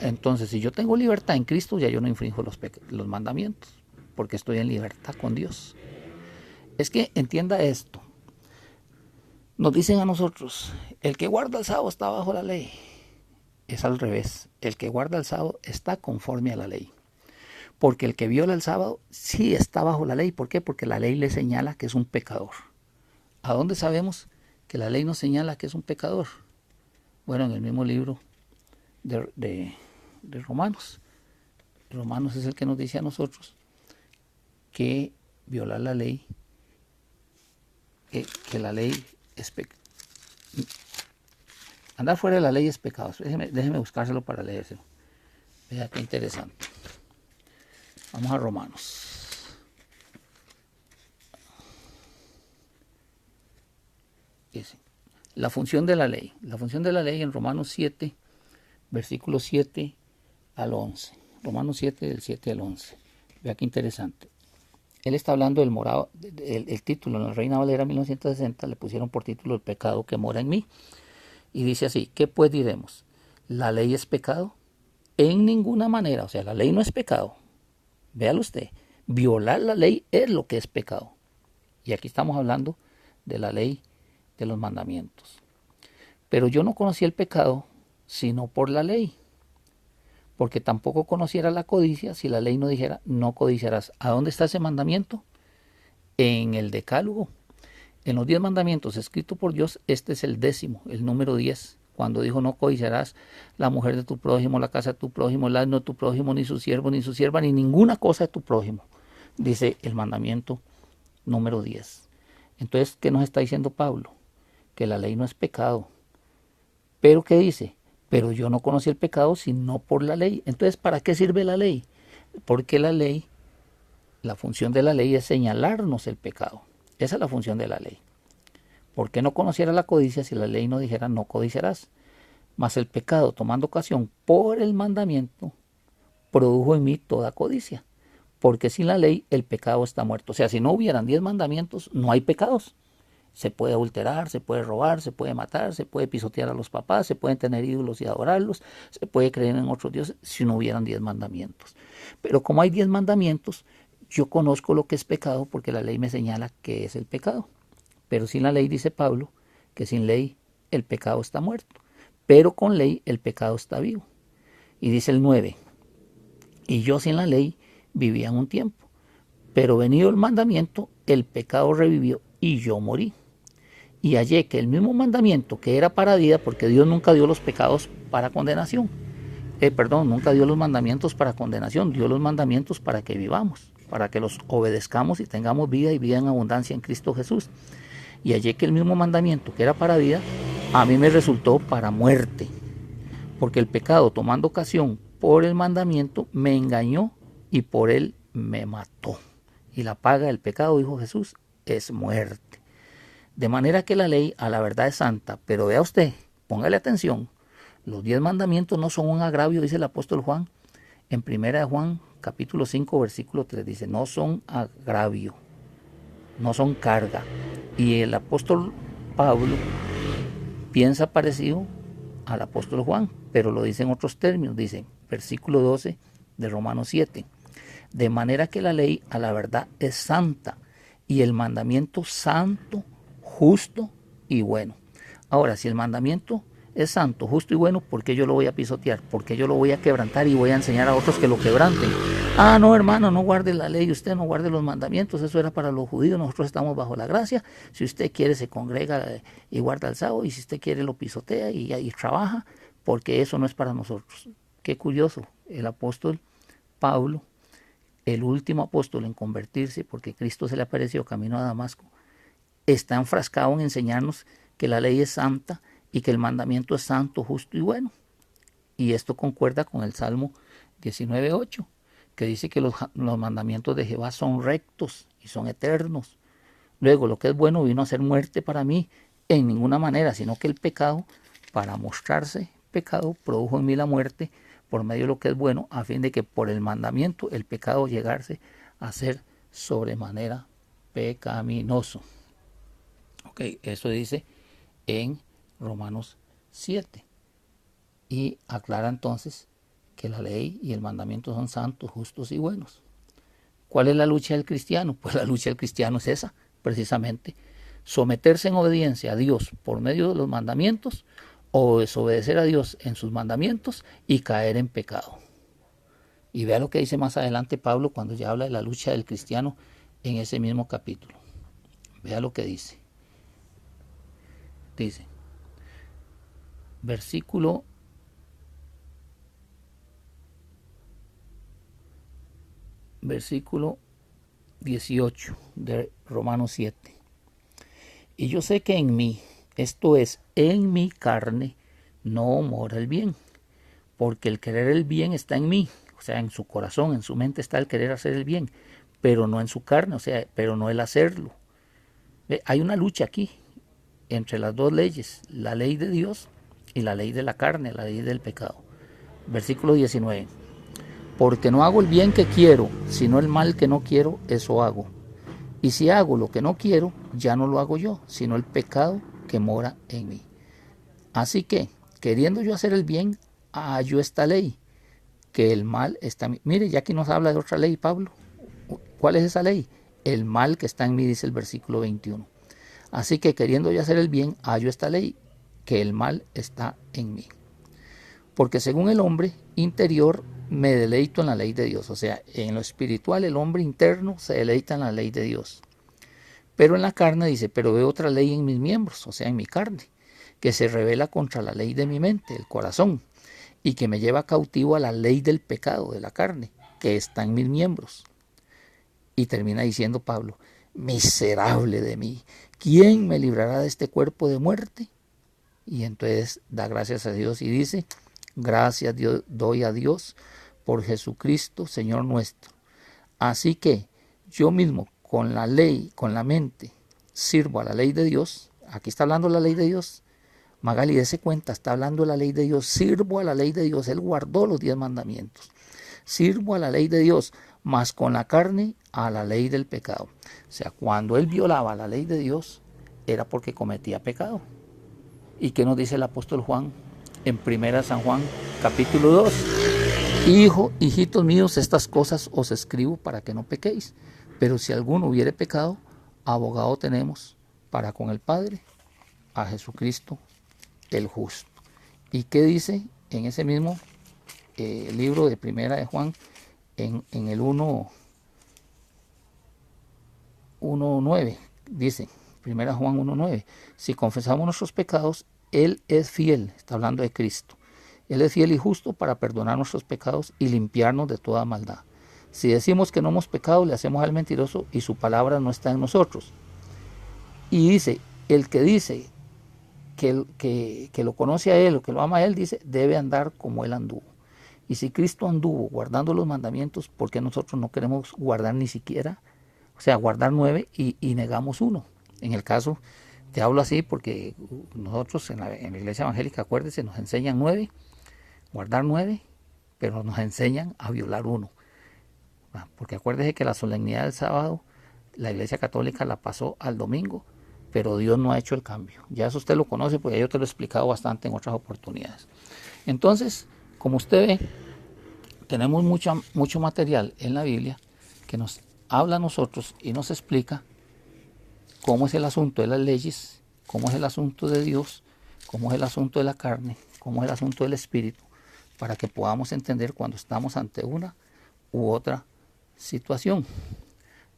Entonces si yo tengo libertad en Cristo, ya yo no infringo los mandamientos, porque estoy en libertad con Dios. Es que entienda esto. Nos dicen a nosotros, el que guarda el sábado está bajo la ley. Es al revés. El que guarda el sábado está conforme a la ley. Porque el que viola el sábado sí está bajo la ley. ¿Por qué? Porque la ley le señala que es un pecador. ¿A dónde sabemos que la ley nos señala que es un pecador? Bueno, en el mismo libro de Romanos. Romanos es el que nos dice a nosotros que violar la ley, que la ley es pecado. Andar fuera de la ley es pecado. Déjeme buscárselo para leérselo. Vea qué interesante. Vamos a Romanos. Dice, la función de la ley. La función de la ley en Romanos 7, versículos 7 al 11. Romanos 7, del 7 al 11. Vea qué interesante. Él está hablando del morado, el título en la Reina Valera 1960 le pusieron por título el pecado que mora en mí. Y dice así, ¿qué pues diremos? ¿La ley es pecado? En ninguna manera, o sea, la ley no es pecado. Véalo usted, violar la ley es lo que es pecado. Y aquí estamos hablando de la ley de los mandamientos. Pero yo no conocí el pecado sino por la ley, porque tampoco conociera la codicia si la ley no dijera no codiciarás. ¿A dónde está ese mandamiento? En el Decálogo. En los 10 mandamientos escritos por Dios, este es el 10º, el número 10, cuando dijo no codiciarás la mujer de tu prójimo, la casa de tu prójimo, el asno de tu prójimo, ni su siervo, ni su sierva, ni ninguna cosa de tu prójimo. Dice el mandamiento número 10. Entonces, ¿qué nos está diciendo Pablo? Que la ley no es pecado. ¿Pero qué dice? Pero yo no conocí el pecado sino por la ley. Entonces, ¿para qué sirve la ley? Porque la función de la ley es señalarnos el pecado. Esa es la función de la ley. ¿Por qué no conociera la codicia si la ley no dijera no codiciarás? Mas el pecado, tomando ocasión por el mandamiento, produjo en mí toda codicia. Porque sin la ley el pecado está muerto. O sea, si no hubieran 10 mandamientos, no hay pecados. Se puede adulterar, se puede robar, se puede matar, se puede pisotear a los papás, se pueden tener ídolos y adorarlos, se puede creer en otros dioses si no hubieran 10 mandamientos. Pero como hay 10 mandamientos, yo conozco lo que es pecado porque la ley me señala qué es el pecado. Pero sin la ley, dice Pablo, que sin ley el pecado está muerto. Pero con ley el pecado está vivo. Y dice el 9, y yo sin la ley vivía en un tiempo. Pero venido el mandamiento, el pecado revivió y yo morí. Y hallé que el mismo mandamiento que era para vida, porque Dios nunca dio los pecados para condenación. Nunca dio los mandamientos para condenación, dio los mandamientos para que vivamos, para que los obedezcamos y tengamos vida y vida en abundancia en Cristo Jesús. Y hallé que el mismo mandamiento que era para vida, a mí me resultó para muerte. Porque el pecado, tomando ocasión por el mandamiento, me engañó y por él me mató. Y la paga del pecado, dijo Jesús, es muerte. De manera que la ley a la verdad es santa, pero vea usted, póngale atención, los 10 mandamientos no son un agravio, dice el apóstol Juan, en 1 Juan capítulo 5 versículo 3, dice, no son agravio, no son carga. Y el apóstol Pablo piensa parecido al apóstol Juan, pero lo dice en otros términos, dice, versículo 12 de Romanos 7, de manera que la ley a la verdad es santa y el mandamiento santo, justo y bueno. Ahora, si el mandamiento es santo, justo y bueno, ¿por qué yo lo voy a pisotear? ¿Por qué yo lo voy a quebrantar y voy a enseñar a otros que lo quebranten? Ah, no, hermano, no guarde la ley, usted no guarde los mandamientos, eso era para los judíos, nosotros estamos bajo la gracia. Si usted quiere se congrega y guarda el sábado, y si usted quiere lo pisotea y trabaja, porque eso no es para nosotros. Qué curioso, el apóstol Pablo, el último apóstol en convertirse, porque Cristo se le apareció camino a Damasco, está enfrascado en enseñarnos que la ley es santa y que el mandamiento es santo, justo y bueno. Y esto concuerda con el Salmo 19:8, que dice que los mandamientos de Jehová son rectos y son eternos. Luego, lo que es bueno vino a ser muerte para mí en ninguna manera, sino que el pecado, para mostrarse pecado, produjo en mí la muerte por medio de lo que es bueno, a fin de que por el mandamiento el pecado llegase a ser sobremanera pecaminoso. Ok, eso dice en Romanos 7. Y aclara entonces que la ley y el mandamiento son santos, justos y buenos. ¿Cuál es la lucha del cristiano? Pues la lucha del cristiano es esa, precisamente. Someterse en obediencia a Dios por medio de los mandamientos o desobedecer a Dios en sus mandamientos y caer en pecado. Y vea lo que dice más adelante Pablo cuando ya habla de la lucha del cristiano en ese mismo capítulo. Vea lo que dice. Dice, versículo 18 de Romanos 7. Y yo sé que en mí, esto es, en mi carne, no mora el bien, porque el querer el bien está en mí, o sea, en su corazón, en su mente está el querer hacer el bien, pero no en su carne, o sea, pero no el hacerlo. Hay una lucha aquí entre las dos leyes, la ley de Dios y la ley de la carne, la ley del pecado. Versículo 19. Porque no hago el bien que quiero, sino el mal que no quiero, eso hago. Y si hago lo que no quiero, ya no lo hago yo, sino el pecado que mora en mí. Así que, queriendo yo hacer el bien, hallo esta ley, que el mal está en mí. Mire, ya aquí nos habla de otra ley, Pablo. ¿Cuál es esa ley? El mal que está en mí, dice el versículo 21. Así que, queriendo yo hacer el bien, hallo esta ley, que el mal está en mí. Porque según el hombre interior me deleito en la ley de Dios. O sea, en lo espiritual el hombre interno se deleita en la ley de Dios. Pero en la carne dice, pero veo otra ley en mis miembros, o sea, en mi carne, que se revela contra la ley de mi mente, el corazón, y que me lleva cautivo a la ley del pecado de la carne, que está en mis miembros. Y termina diciendo Pablo, miserable de mí, ¿quién me librará de este cuerpo de muerte? Y entonces da gracias a Dios y dice, gracias doy a Dios por Jesucristo, Señor nuestro. Así que yo mismo, con la ley, con la mente, sirvo a la ley de Dios. Aquí está hablando la ley de Dios. Magali, dése cuenta, está hablando la ley de Dios. Sirvo a la ley de Dios. Él guardó los 10 mandamientos. Sirvo a la ley de Dios, mas con la carne a la ley del pecado. O sea, cuando él violaba la ley de Dios, era porque cometía pecado. ¿Y qué nos dice el apóstol Juan en 1 San Juan, capítulo 2? Hijitos míos, estas cosas os escribo para que no pequéis. Pero si alguno hubiere pecado, abogado tenemos para con el Padre, a Jesucristo el justo. ¿Y qué dice en ese mismo libro de 1 de Juan, en el 1:9? Dice 1 Juan 1:9: si confesamos nuestros pecados, Él es fiel, está hablando de Cristo. Él es fiel y justo para perdonar nuestros pecados y limpiarnos de toda maldad. Si decimos que no hemos pecado, le hacemos al mentiroso y su palabra no está en nosotros. Y dice, el que dice que lo conoce a Él o que lo ama a Él, dice, debe andar como Él anduvo. Y si Cristo anduvo guardando los mandamientos, ¿por qué nosotros no queremos guardar ni siquiera? O sea, guardar 9 y negamos 1. En el caso, te hablo así porque nosotros en la iglesia evangélica, acuérdense, nos enseñan 9, guardar 9, pero nos enseñan a violar 1. Porque acuérdese que la solemnidad del sábado, la iglesia católica la pasó al domingo, pero Dios no ha hecho el cambio. Ya eso usted lo conoce, porque yo te lo he explicado bastante en otras oportunidades. Entonces, como usted ve, tenemos mucho material en la Biblia que nos habla a nosotros y nos explica cómo es el asunto de las leyes, cómo es el asunto de Dios, cómo es el asunto de la carne, cómo es el asunto del espíritu, para que podamos entender cuando estamos ante una u otra situación.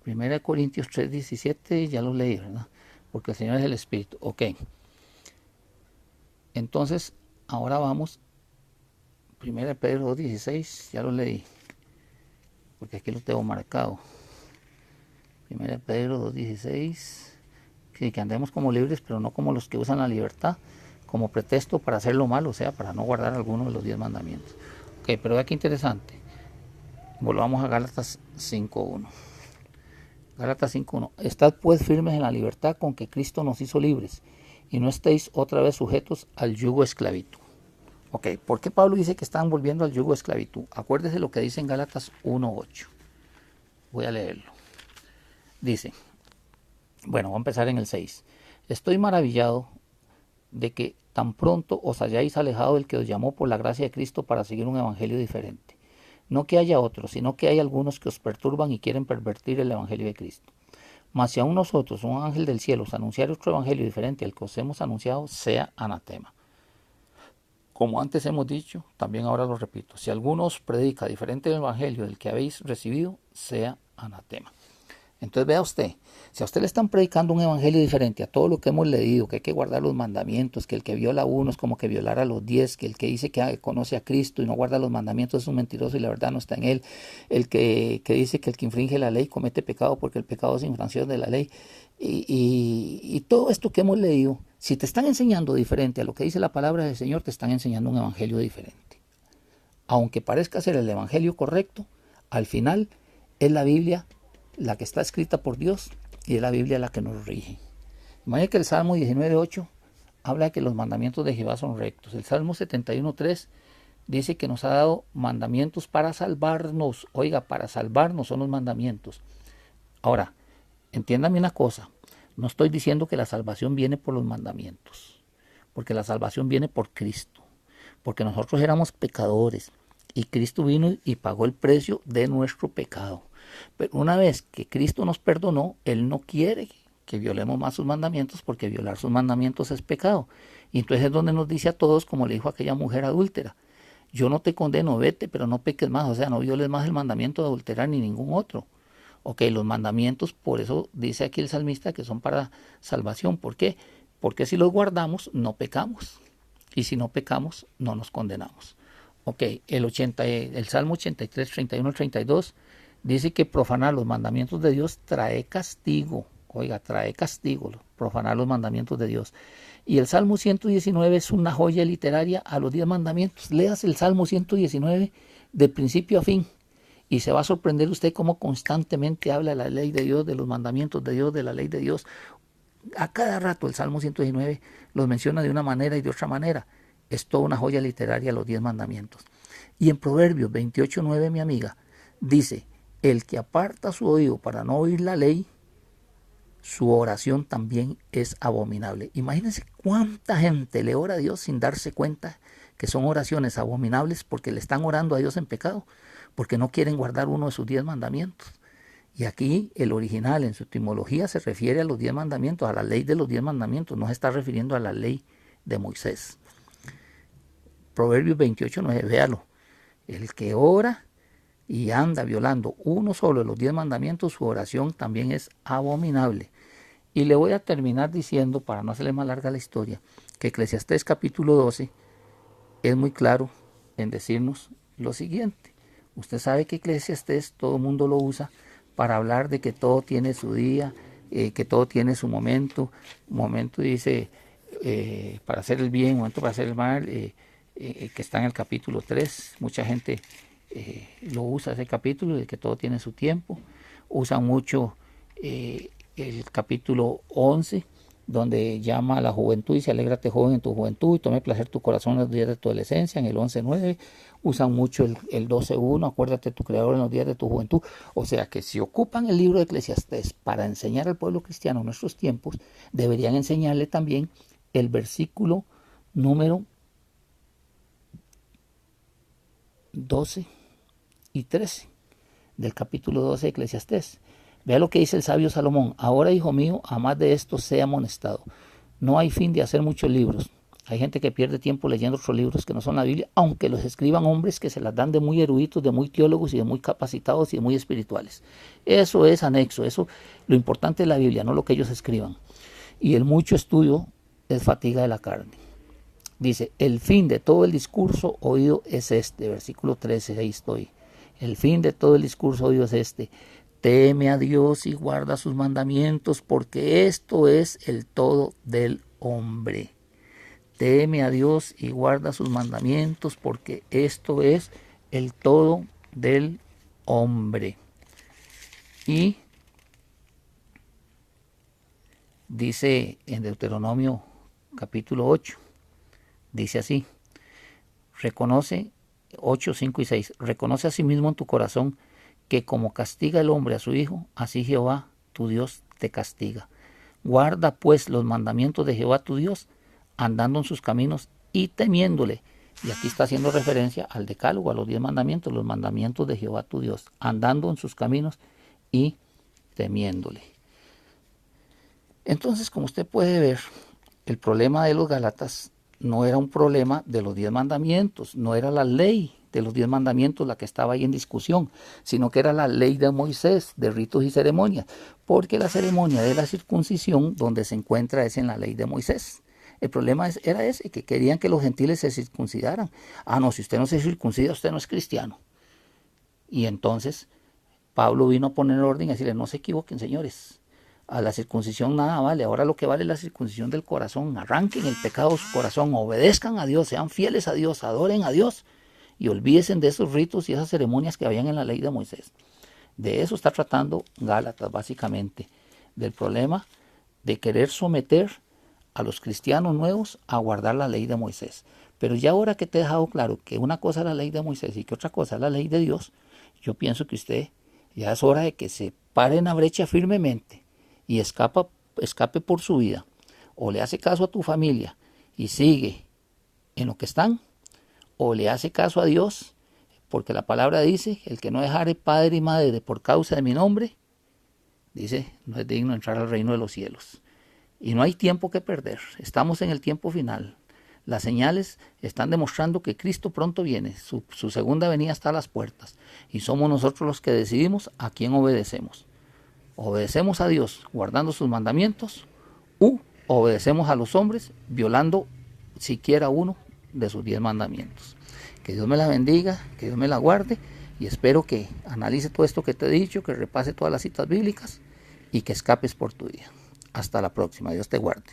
1 Corintios 3:17, ya lo leí, ¿verdad? Porque el Señor es el Espíritu. Ok. Entonces, ahora vamos. 1 Pedro 2:16, ya lo leí. Porque aquí lo tengo marcado. 1 Pedro 2:16. Que andemos como libres, pero no como los que usan la libertad como pretexto para hacer lo malo, o sea, para no guardar alguno de los 10 mandamientos. Ok, pero vea qué interesante. Volvamos a Gálatas 5:1. Gálatas 5:1. Estad pues firmes en la libertad con que Cristo nos hizo libres, y no estéis otra vez sujetos al yugo de esclavitud. Ok, ¿por qué Pablo dice que están volviendo al yugo de esclavitud? Acuérdese lo que dice en Gálatas 1:8. Voy a leerlo. Dice, bueno, voy a empezar en el 6. Estoy maravillado de que tan pronto os hayáis alejado del que os llamó por la gracia de Cristo para seguir un evangelio diferente. No que haya otros, sino que hay algunos que os perturban y quieren pervertir el evangelio de Cristo. Mas si aún nosotros, un ángel del cielo, os anunciar otro evangelio diferente al que os hemos anunciado, sea anatema. Como antes hemos dicho, también ahora lo repito, si alguno os predica diferente del evangelio del que habéis recibido, sea anatema. Entonces vea usted, si a usted le están predicando un evangelio diferente a todo lo que hemos leído, que hay que guardar los mandamientos, que el que viola uno es como que violara a los 10, que el que dice que conoce a Cristo y no guarda los mandamientos es un mentiroso y la verdad no está en él, el que dice que el que infringe la ley comete pecado porque el pecado es infracción de la ley, y todo esto que hemos leído, si te están enseñando diferente a lo que dice la palabra del Señor, te están enseñando un evangelio diferente. Aunque parezca ser el evangelio correcto, al final es la Biblia la que está escrita por Dios y es la Biblia la que nos rige. Imagínate que el Salmo 19:8 habla de que los mandamientos de Jehová son rectos. El Salmo 71:3 dice que nos ha dado mandamientos para salvarnos. Oiga, para salvarnos son los mandamientos. Ahora, entiéndame una cosa. No estoy diciendo que la salvación viene por los mandamientos, porque la salvación viene por Cristo, porque nosotros éramos pecadores y Cristo vino y pagó el precio de nuestro pecado. Pero una vez que Cristo nos perdonó, Él no quiere que violemos más sus mandamientos, porque violar sus mandamientos es pecado. Y entonces es donde nos dice a todos, como le dijo a aquella mujer adúltera, yo no te condeno, vete, pero no peques más, o sea, no violes más el mandamiento de adulterar ni ningún otro. Ok, los mandamientos, por eso dice aquí el salmista que son para salvación. ¿Por qué? Porque si los guardamos, no pecamos. Y si no pecamos, no nos condenamos. Ok, el Salmo 83, 31 al 32 dice que profanar los mandamientos de Dios trae castigo. Oiga, trae castigo, profanar los mandamientos de Dios. Y el Salmo 119 es una joya literaria a los 10 mandamientos. Leas el Salmo 119 de principio a fin. Y se va a sorprender usted cómo constantemente habla de la ley de Dios, de los mandamientos de Dios, de la ley de Dios. A cada rato el Salmo 119 los menciona de una manera y de otra manera. Es toda una joya literaria los 10 mandamientos. Y en Proverbios 28:9, mi amiga, dice, el que aparta su oído para no oír la ley, su oración también es abominable. Imagínense cuánta gente le ora a Dios sin darse cuenta que son oraciones abominables porque le están orando a Dios en pecado, porque no quieren guardar uno de sus 10 mandamientos. Y aquí el original en su etimología se refiere a los 10 mandamientos, a la ley de los 10 mandamientos, no se está refiriendo a la ley de Moisés. Proverbios 28:9, véalo. El que ora y anda violando uno solo de los 10 mandamientos, su oración también es abominable. Y le voy a terminar diciendo, para no hacerle más larga la historia, que Eclesiastés capítulo 12 es muy claro en decirnos lo siguiente. Usted sabe que Eclesiastés todo el mundo lo usa para hablar de que todo tiene su día, que todo tiene su momento. Un momento dice para hacer el bien, un momento para hacer el mal, que está en el capítulo 3. Mucha gente lo usa ese capítulo, de que todo tiene su tiempo. Usan mucho el capítulo 11, donde llama a la juventud y dice, alégrate joven en tu juventud y tome placer tu corazón en los días de tu adolescencia, en el 11:9. Usan mucho el 12:1, acuérdate de tu creador en los días de tu juventud. O sea que si ocupan el libro de Eclesiastés para enseñar al pueblo cristiano en nuestros tiempos, deberían enseñarle también el versículo número 12 y 13 del capítulo 12 de Eclesiastés. Vea lo que dice el sabio Salomón. Ahora, hijo mío, a más de esto sea amonestado. No hay fin de hacer muchos libros. Hay gente que pierde tiempo leyendo otros libros que no son la Biblia, aunque los escriban hombres que se las dan de muy eruditos, de muy teólogos y de muy capacitados y de muy espirituales. Eso es anexo. Eso, lo importante es la Biblia, no lo que ellos escriban. Y el mucho estudio es fatiga de la carne. Dice, el fin de todo el discurso oído es este. Versículo 13, ahí estoy. El fin de todo el discurso oído es este. Teme a Dios y guarda sus mandamientos, porque esto es el todo del hombre. Teme a Dios y guarda sus mandamientos, porque esto es el todo del hombre. Y dice en Deuteronomio capítulo 8, dice así, reconoce, 8, 5 y 6, reconoce a sí mismo en tu corazón que como castiga el hombre a su hijo, así Jehová tu Dios te castiga. Guarda pues los mandamientos de Jehová tu Dios, andando en sus caminos y temiéndole. Y aquí está haciendo referencia al decálogo, a los 10 mandamientos, los mandamientos de Jehová tu Dios, andando en sus caminos y temiéndole. Entonces, como usted puede ver, el problema de los Gálatas no era un problema de los 10 mandamientos, no era la ley de los 10 mandamientos la que estaba ahí en discusión, sino que era la ley de Moisés, de ritos y ceremonias, porque la ceremonia de la circuncisión donde se encuentra es en la ley de Moisés. El problema era ese, que querían que los gentiles se circuncidaran. Ah, no, si usted no se circuncida, usted no es cristiano. Y entonces Pablo vino a poner orden y a decirle, no se equivoquen, señores. A la circuncisión nada vale, ahora lo que vale es la circuncisión del corazón. Arranquen el pecado de su corazón, obedezcan a Dios, sean fieles a Dios, adoren a Dios y olvídense de esos ritos y esas ceremonias que habían en la ley de Moisés. De eso está tratando Gálatas básicamente, del problema de querer someter a los cristianos nuevos a guardar la ley de Moisés. Pero ya ahora que te he dejado claro que una cosa es la ley de Moisés y que otra cosa es la ley de Dios, yo pienso que usted ya es hora de que se pare en la brecha firmemente y escape por su vida, o le hace caso a tu familia y sigue en lo que están, o le hace caso a Dios, porque la palabra dice, el que no dejare padre y madre por causa de mi nombre, dice, no es digno de entrar al reino de los cielos. Y no hay tiempo que perder, estamos en el tiempo final. Las señales están demostrando que Cristo pronto viene, su segunda venida está a las puertas, y somos nosotros los que decidimos a quién obedecemos. Obedecemos a Dios guardando sus mandamientos, u obedecemos a los hombres violando siquiera uno de sus 10 mandamientos. Que Dios me la bendiga, que Dios me la guarde, y espero que analice todo esto que te he dicho, que repase todas las citas bíblicas y que escapes por tu día. Hasta la próxima, Dios te guarde.